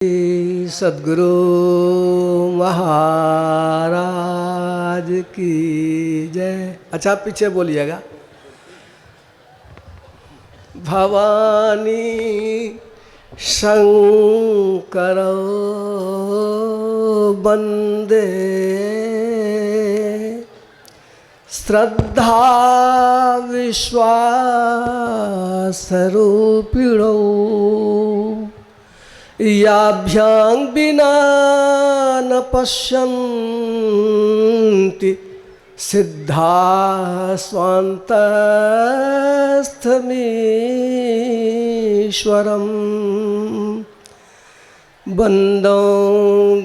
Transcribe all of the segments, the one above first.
सद्गुरु महाराज की जय। अच्छा पीछे बोलिएगा। भवानी शंकर वंदे श्रद्धा विश्वासरूपिणौ याभ्यां विना न पश्यन्ति सिद्धा स्वान्तस्थमीश्वरम् वन्दो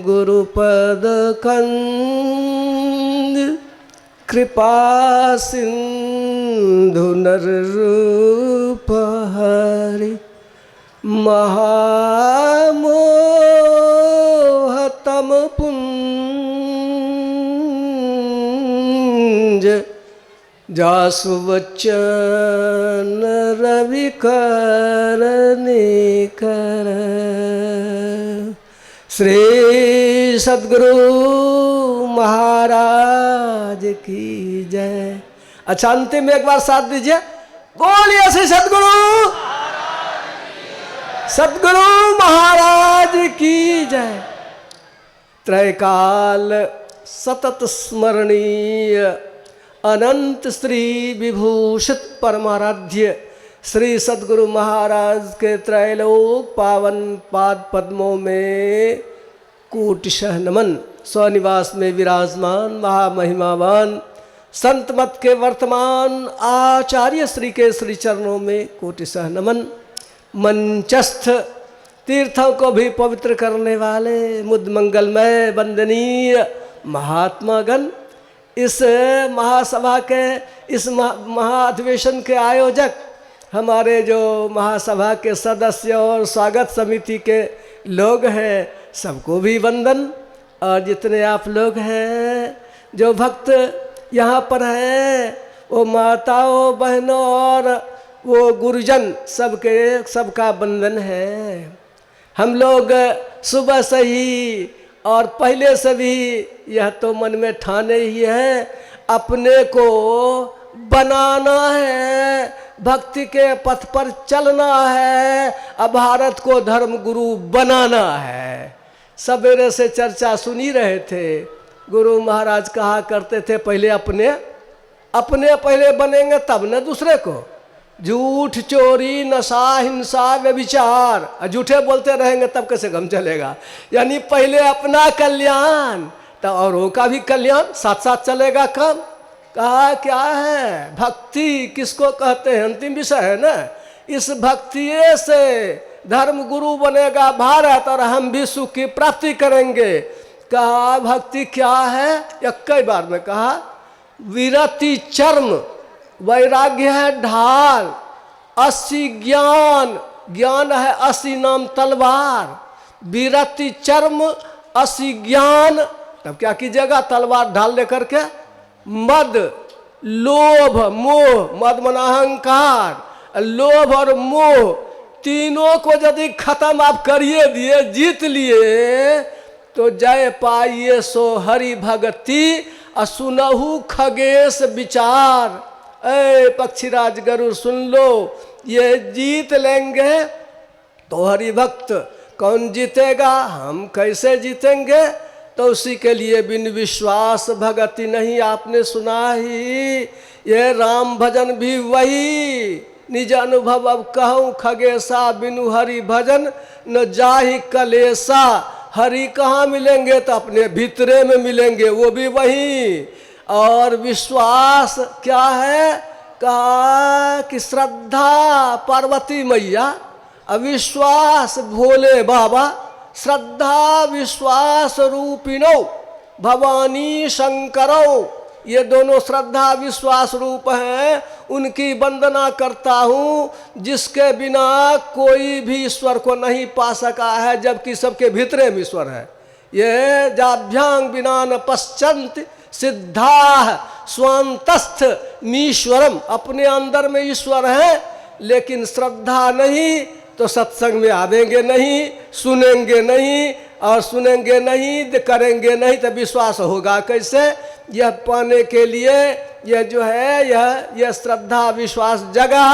गुरुपदकन्द कृपा सिन्धु नररूपहरि महामोहतम पुंज जासु वचन रविकर निकर। श्री सद्गुरु महाराज की जय। अच्छा अंतिम में एक बार साथ दीजिए, बोलिए श्री सद्गुरु सद्गुरु महाराज की जय। त्रैकाल सतत स्मरणीय अनंत श्री विभूषित परमाराध्य श्री सद्गुरु महाराज के त्रैलोक पावन पाद पद्मों में कोटिशः नमन। स्वनिवास में विराजमान महामहिमावान संत मत के वर्तमान आचार्य श्री के श्री चरणों में कोटिशः नमन। मंचस्थ तीर्थों को भी पवित्र करने वाले मुद मंगलमय वंदनीय महात्मागण, इस महासभा के इस महाअधिवेशन के आयोजक, हमारे जो महासभा के सदस्य और स्वागत समिति के लोग हैं, सबको भी वंदन। और जितने आप लोग हैं जो भक्त यहाँ पर हैं, वो माताओं बहनों और वो गुरुजन, सबका वंदन है। हम लोग सुबह से ही और पहले से भी यह तो मन में ठाने ही है, अपने को बनाना है, भक्ति के पथ पर चलना है, अब भारत को धर्म गुरु बनाना है। सवेरे से चर्चा सुनी रहे थे। गुरु महाराज कहा करते थे पहले अपने पहले बनेंगे तब न दूसरे को। झूठ चोरी नशा हिंसा व्यभिचार झूठे बोलते रहेंगे तब कैसे गम चलेगा। यानी पहले अपना कल्याण तो औरों का भी कल्याण साथ साथ चलेगा। काम कहा क्या है, भक्ति किसको कहते हैं, अंतिम विषय है ना। इस भक्ति से धर्म गुरु बनेगा भारत और हम भी सुख की प्राप्ति करेंगे। कहा भक्ति क्या है, कई बार में कहा विरति चर्म, वैराग्य है ढाल, 80 ज्ञान, ज्ञान है 80 नाम तलवार, विरति चर्म 80 ज्ञान। तब क्या कीजिएगा, तलवार ढाल लेकर के मद लोभ मोह, मद मन अहंकार, लोभ और मोह तीनों को यदि खत्म आप करिए दिए, जीत लिए, तो जय पाइए सो हरि भगति असुनहु खगेश विचार। ऐ पक्षीराज गरुड़ सुन लो, ये जीत लेंगे तो हरि भक्त। कौन जीतेगा, हम कैसे जीतेंगे, तो उसी के लिए बिन विश्वास भगति नहीं। आपने सुना ही, ये राम भजन भी वही, निज अनुभव अब कहूँ खगेशा, बिनु हरि भजन न जाहि कलेसा। हरि कहाँ मिलेंगे, तो अपने भीतरे में मिलेंगे, वो भी वही। और विश्वास क्या है, कहा कि श्रद्धा पार्वती मैया, अविश्वास भोले बाबा, श्रद्धा विश्वास रूपिणो भवानी शंकरो। ये दोनों श्रद्धा विश्वास रूप हैं, उनकी वंदना करता हूँ, जिसके बिना कोई भी ईश्वर को नहीं पा सका है, जबकि सबके भीतरे में ईश्वर है। ये जाभ्यांग बिना न पश्चंत सिद्धा स्वांतस्थ मीश्वरम, अपने अंदर में ईश्वर है, लेकिन श्रद्धा नहीं, तो सत्संग में आवेंगे नहीं, सुनेंगे नहीं, और सुनेंगे नहीं, करेंगे नहीं, तो विश्वास होगा कैसे? यह पाने के लिए यह जो है यह श्रद्धा विश्वास जगा,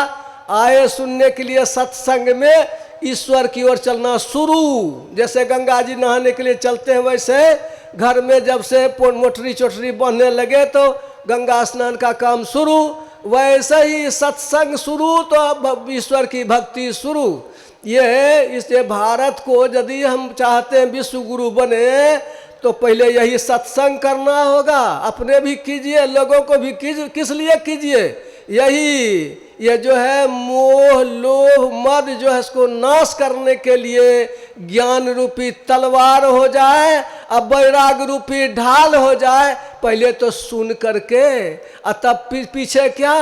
आए सुनने के लिए सत्संग में, ईश्वर की ओर चलना शुरू। जैसे गंगा जी नहाने के लिए चलते हैं, वैसे घर में जब से मोटरी चोटरी बांधने लगे तो गंगा स्नान का काम शुरू, वैसे ही सत्संग शुरू तो ईश्वर की भक्ति शुरू। ये इससे भारत को यदि हम चाहते हैं विश्व गुरु बने, तो पहले यही सत्संग करना होगा। अपने भी कीजिए, लोगों को भी कीजिए। किस लिए कीजिए? यही ये जो है मोह लोभ मद जो है इसको नाश करने के लिए ज्ञान रूपी तलवार हो जाए, अब वैराग रूपी ढाल हो जाए। पहले तो सुन करके, तब पीछे क्या?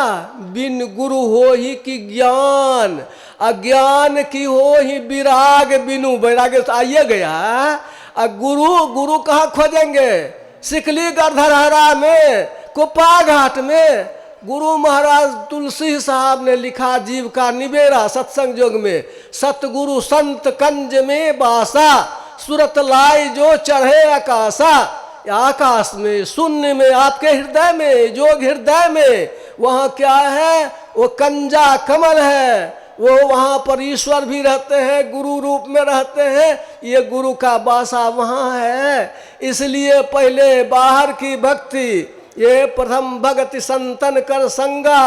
बिन गुरु हो ही कि ज्ञान, अज्ञान की हो ही विराग, बिनु वैराग तो आइए गया। गुरु कहाँ खोजेंगे? सिकली गढ़धरहरा में, कुपा घाट में। गुरु महाराज तुलसी साहब ने लिखा जीव का निबेरा सत्संग योग में, सतगुरु संत कंज में बासा, सुरत लाई जो चढ़े आकाशा। आकाश में, शून्य में, आपके हृदय में, जोग हृदय में, वहाँ क्या है? वो कंजा कमल है, वो वहाँ पर ईश्वर भी रहते हैं, गुरु रूप में रहते हैं। ये गुरु का बासा वहाँ है। इसलिए पहले बाहर की भक्ति, ये प्रथम भगति संतन कर संगा,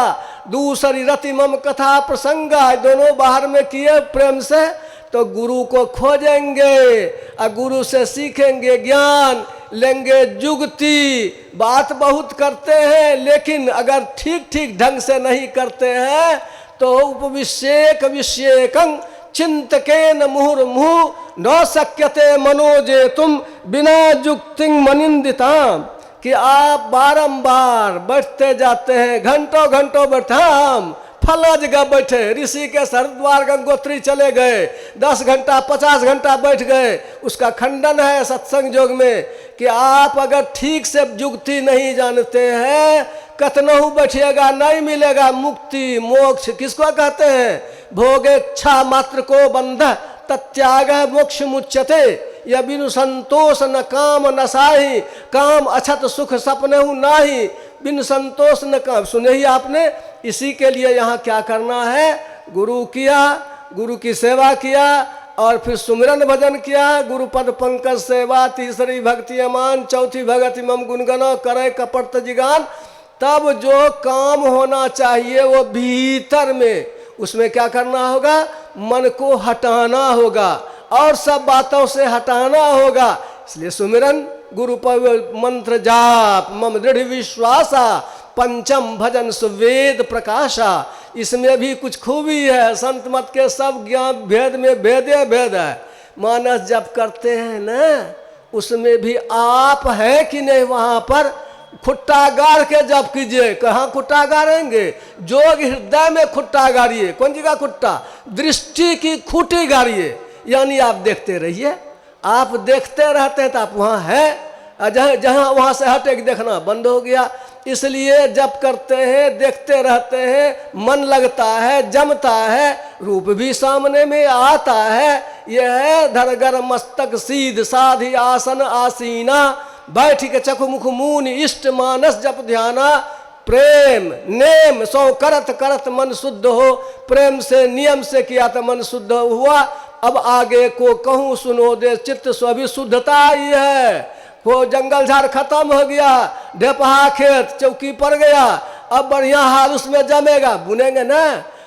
दूसरी रति मम कथा प्रसंगा, दोनों बाहर में किए प्रेम से, तो गुरु को खोजेंगे और गुरु से सीखेंगे ज्ञान, लेंगे जुगती। बात बहुत करते हैं, लेकिन अगर ठीक ठीक ढंग से नहीं करते हैं तो उपविषेक विषेकं चिंतकेन मुहुर्मुहुः न शक्यते मनोजे तुम बिना जुक्ति मनिंदिताम। कि आप बारंबार बैठते जाते हैं, घंटों घंटों बैठे, हम फला जगह बैठे, ऋषि के हरिद्वार गंगोत्री चले गए, 10 घंटा 50 घंटा बैठ गए। उसका खंडन है सत्संग योग में कि आप अगर ठीक से जुगती नहीं जानते हैं, कतनहु बैठिएगा नहीं मिलेगा मुक्ति मोक्ष। किसको कहते हैं? भोगेच्छा मात्र को बंध तत्याग मोक्ष मुच्यते। यह बिनु संतोष न काम न साही, काम अछत सुख सपनेहु नाही, बिनु संतोष न काम। सुने ही आपने। इसी के लिए यहाँ क्या करना है? गुरु किया, गुरु की सेवा किया, और फिर सुमिरन भजन किया, गुरुपद पंकज सेवा, तीसरी भक्ति अमान, चौथी भगति मम गुणगनो करे कपट जिगान। तब जो काम होना चाहिए वो भीतर में, उसमें क्या करना होगा? मन को हटाना होगा और सब बातों से हटाना होगा। इसलिए सुमिरन, गुरु पर मंत्र जाप, मम दृढ़ विश्वासा, पंचम भजन सुवेद प्रकाशा। इसमें भी कुछ खूबी है। संत मत के सब ज्ञान भेद में भेदे भेद है। मानस जब करते हैं ना, उसमें भी आप है कि नहीं? वहां पर खुट्टा गाड़ के जप कीजिए। कहाँ खुट्टा गाड़ेंगे? जोग हृदय में खुट्टा गाड़िए। कौन जगह खुट्टा? दृष्टि की खूटी गाड़िए। यानी आप देखते रहिए। आप देखते रहते हैं तो आप वहाँ है, जहाँ जहाँ वहाँ से हटे कि देखना बंद हो गया। इसलिए जब करते हैं, देखते रहते हैं, मन लगता है, जमता है, रूप भी सामने में आता है। यह है धरगर मस्तक सीध साधि आसन आसीना, बैठ के चखु मुख मून इष्ट मानस जप ध्याना। प्रेम नेम सो करत करत मन शुद्ध हो, प्रेम से नियम से किया तो मन शुद्ध हुआ। अब आगे को कहूँ सुनो दे चित्त स्वी शुद्धता ही है। वो जंगल झाड़ खत्म हो गया, ढेपहा खेत चौकी पड़ गया, अब बढ़िया हाल उसमें जमेगा। बुनेंगे ना,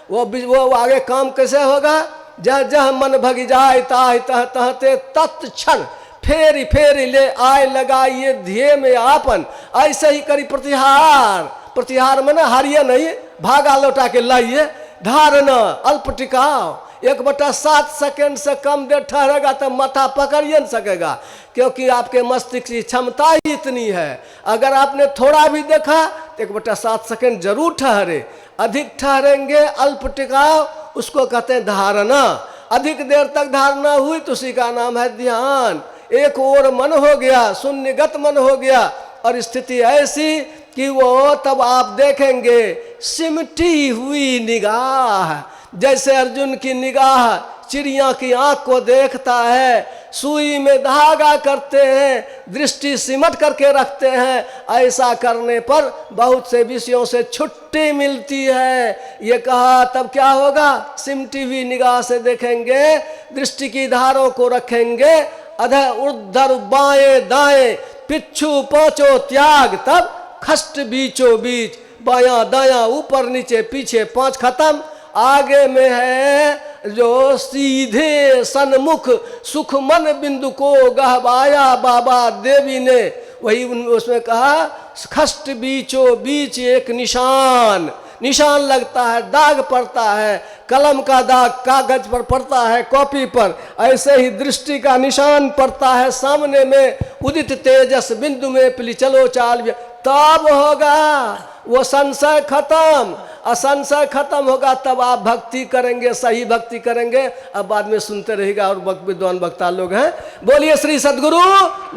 वो आगे काम कैसे होगा? जह जह मन भग जाए ताहि तह तहते तत्क्षण फेरी फेरी ले आए लगाइए ध्येय में आपन। ऐसे ही करी प्रतिहार। प्रतिहार में ना हारिए नहीं, भागा लौटा के लाइए। धारणा अल्प टिकाव, 1/7 सेकेंड से कम देर ठहरेगा तो माथा पकड़ ही नहीं सकेगा, क्योंकि आपके मस्तिष्क की क्षमता ही इतनी है। अगर आपने थोड़ा भी देखा तो 1/7 सेकेंड जरूर ठहरे। अधिक ठहरेंगे, अल्प टिकाव, उसको कहते हैं धारणा। अधिक देर तक धारणा हुई तो उसी का नाम है ध्यान। एक और मन हो गया, शून्यगत मन हो गया, और स्थिति ऐसी कि वो तब आप देखेंगे सिमटी हुई निगाह। जैसे अर्जुन की निगाह चिड़िया की आंख को देखता है, सुई में धागा करते हैं, दृष्टि सिमट करके रखते हैं। ऐसा करने पर बहुत से विषयों से छुट्टी मिलती है। ये कहा तब क्या होगा? सिमटी हुई निगाह से देखेंगे, दृष्टि की धारों को रखेंगे, अधर उधर बाएं दाएं, पिच्छू पोचो त्याग, तब खष्ट बीचो बीच, बायां दायां ऊपर नीचे पीछे पांच खत्म। आगे में है जो सीधे सन्मुख सुख मन बिंदु को गहवाया बाबा देवी ने, वही उसमें कहा खष्ट बीचो बीच एक निशान, निशान लगता है, दाग पड़ता है, कलम का दाग कागज पर पड़ता है, कॉपी पर, ऐसे ही दृष्टि का निशान पड़ता है सामने में उदित तेजस बिंदु में पिली चलो चाल, तब होगा वो संशय खत्म। असंशय खत्म होगा तब आप भक्ति करेंगे, सही भक्ति करेंगे। अब बाद में सुनते रहेगा और विद्वान वक्ता लोग हैं। बोलिए श्री सद्गुरु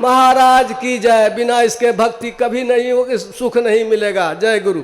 महाराज की जय। बिना इसके भक्ति कभी नहीं होगी, सुख नहीं मिलेगा। जय गुरु।